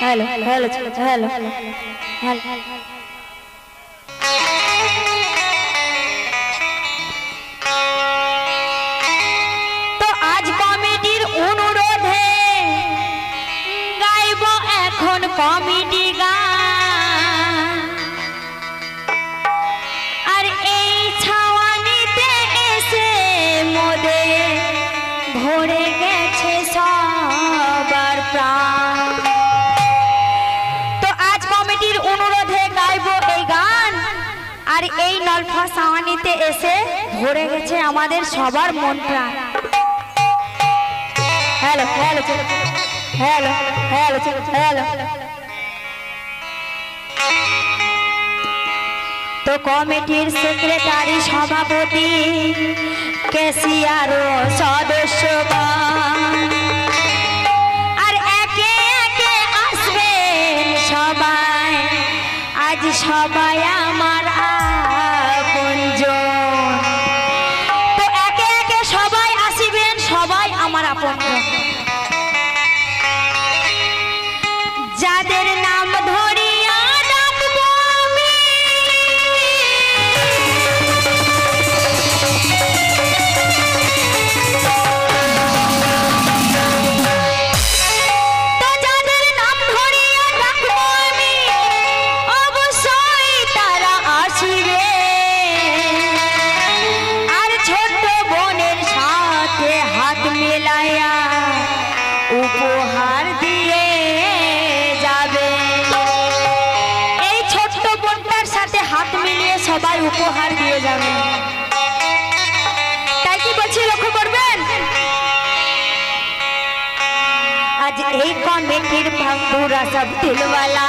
Hello hello hello hello तो आज कमिटीर अनुरोधे गाइब एखन कमिटी गान और এই ছাওয়ানিতে এসে মোদে ভরে গেছে সবার প্রাণ। তো আজ কমিটির অনুরোধে গাইব এই গান আর এই নলফা ছাওয়ানিতে এসে ভরে গেছে আমাদের সবার মন প্রাণ। Hello hello hello hello hello तो कमिटीर सेक्रेटारी सभापति कैशियार सदस्यगण और एके एके आसबेन सबाई आज सबाई आमार आपनजन तो एके एके सबाई आसिबेन सबाई आमार आपनजन যাদের নাম ধরিয়া ডাকবো আমি তো যাদের নাম ধরিয়া ডাকবো আমি অবশ্যই তারা আসবে আর ছোট্ট বোনের সাথে হাত মেলাইয়া উপহার দিয়ে हाथ मिलिए सबाई उपहार दिए जाबे ताई कि बोलछि लक्ष्य करबेन आज এই কমিটির ভাঙপুরা सब दिलवाला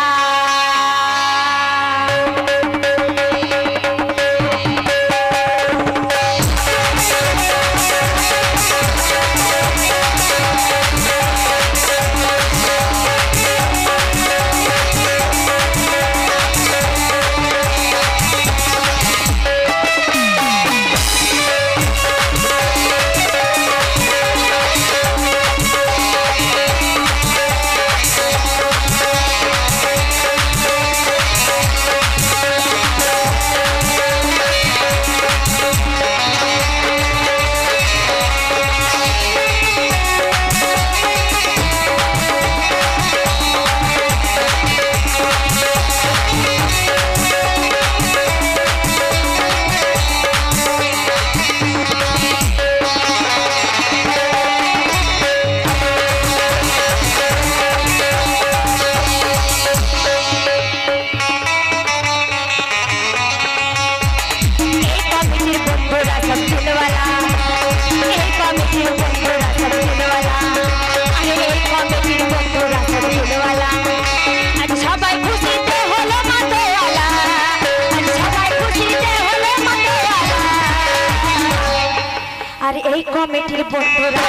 এই কমিটির বন্ধুরা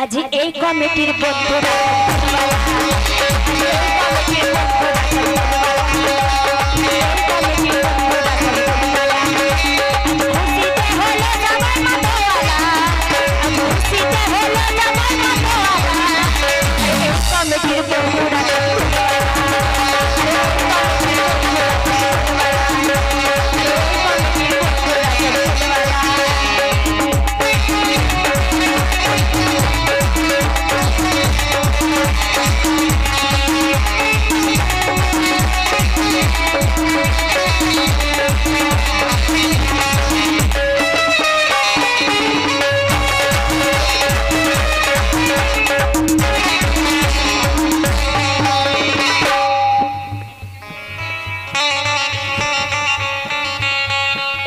আজ এই কমিটির বন্ধুরা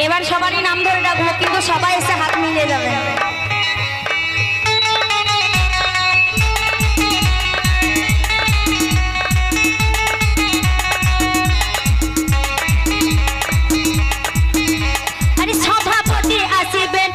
এবার সবারই নাম ধরে ডাকবো কিন্তু সবাই এসে হাত মিলিয়ে যাবে। আরে সভাপতি আসিবেন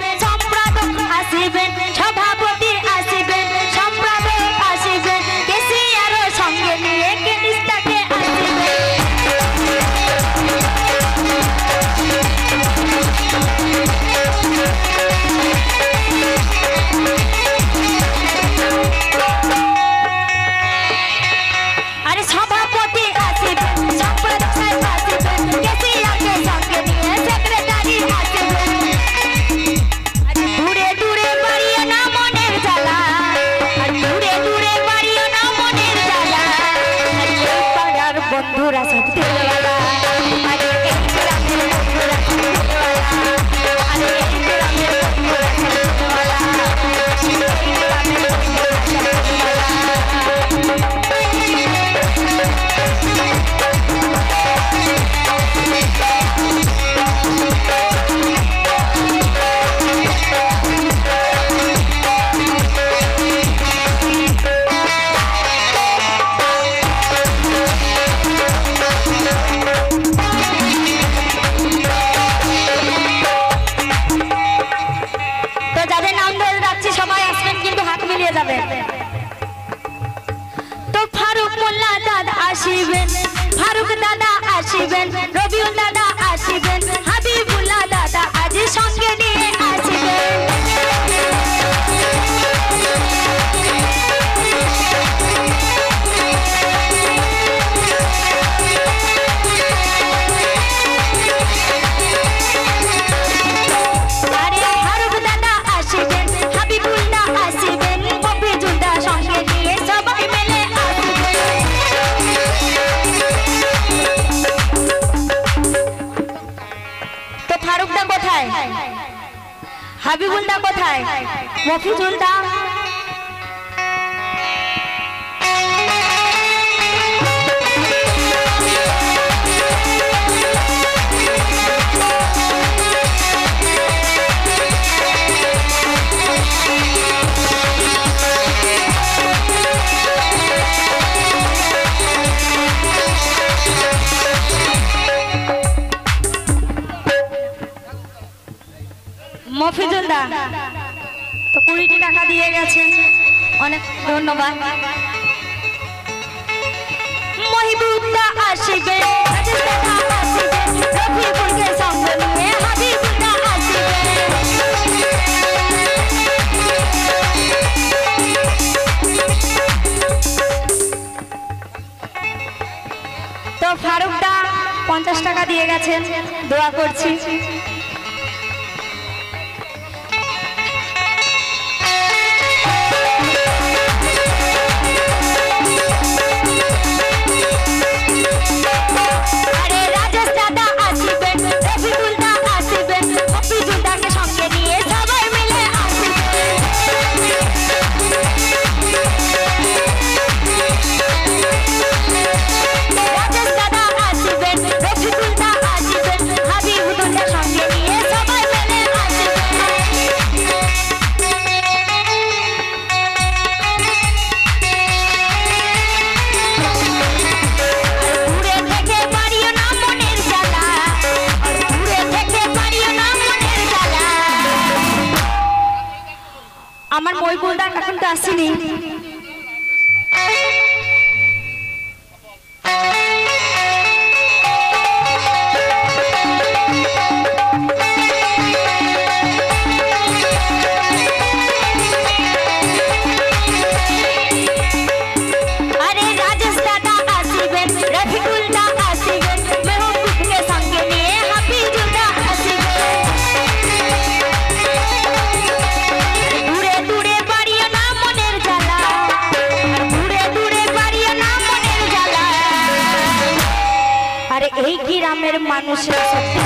যাবে। তো ফারুক মোল্লা দাদা আসিবেন, ফারুক দাদা আসিবেন, রবিউল দাদা আসিবেন, হাবিবুল্লাহ দাদা আজ সঙ্গে নিয়ে আসিবেন। হাবিবুল্লাহ কোথায়? মফিজুলদা মফিজুলদা তো 20টি টাকা দিয়ে গেছেন, অনেক ধন্যবাদ। মহিবুল্লাহ আসিবে, রফিকুলকে সঙ্গে নিয়ে হাবিবুল্লাহ আসিবে। তো ফারুকদা 50 টাকা দিয়ে গেছেন, দোয়া করছি। আমার মহিবুলদা এখন তো আসেনি। আরে রাজেশ দাদা আসিবেন, রফিকুলদা আসিবেন, মেহবুবকে সঙ্গে নিয়ে হাফিজুল্লাহ আসিবেন। দূরে দূরে বাড়িও না মনের জ্বালা, দূরে দূরে বাড়িও না মনের জ্বালা। আরে এই গ্রামের মানুষরা সত্যি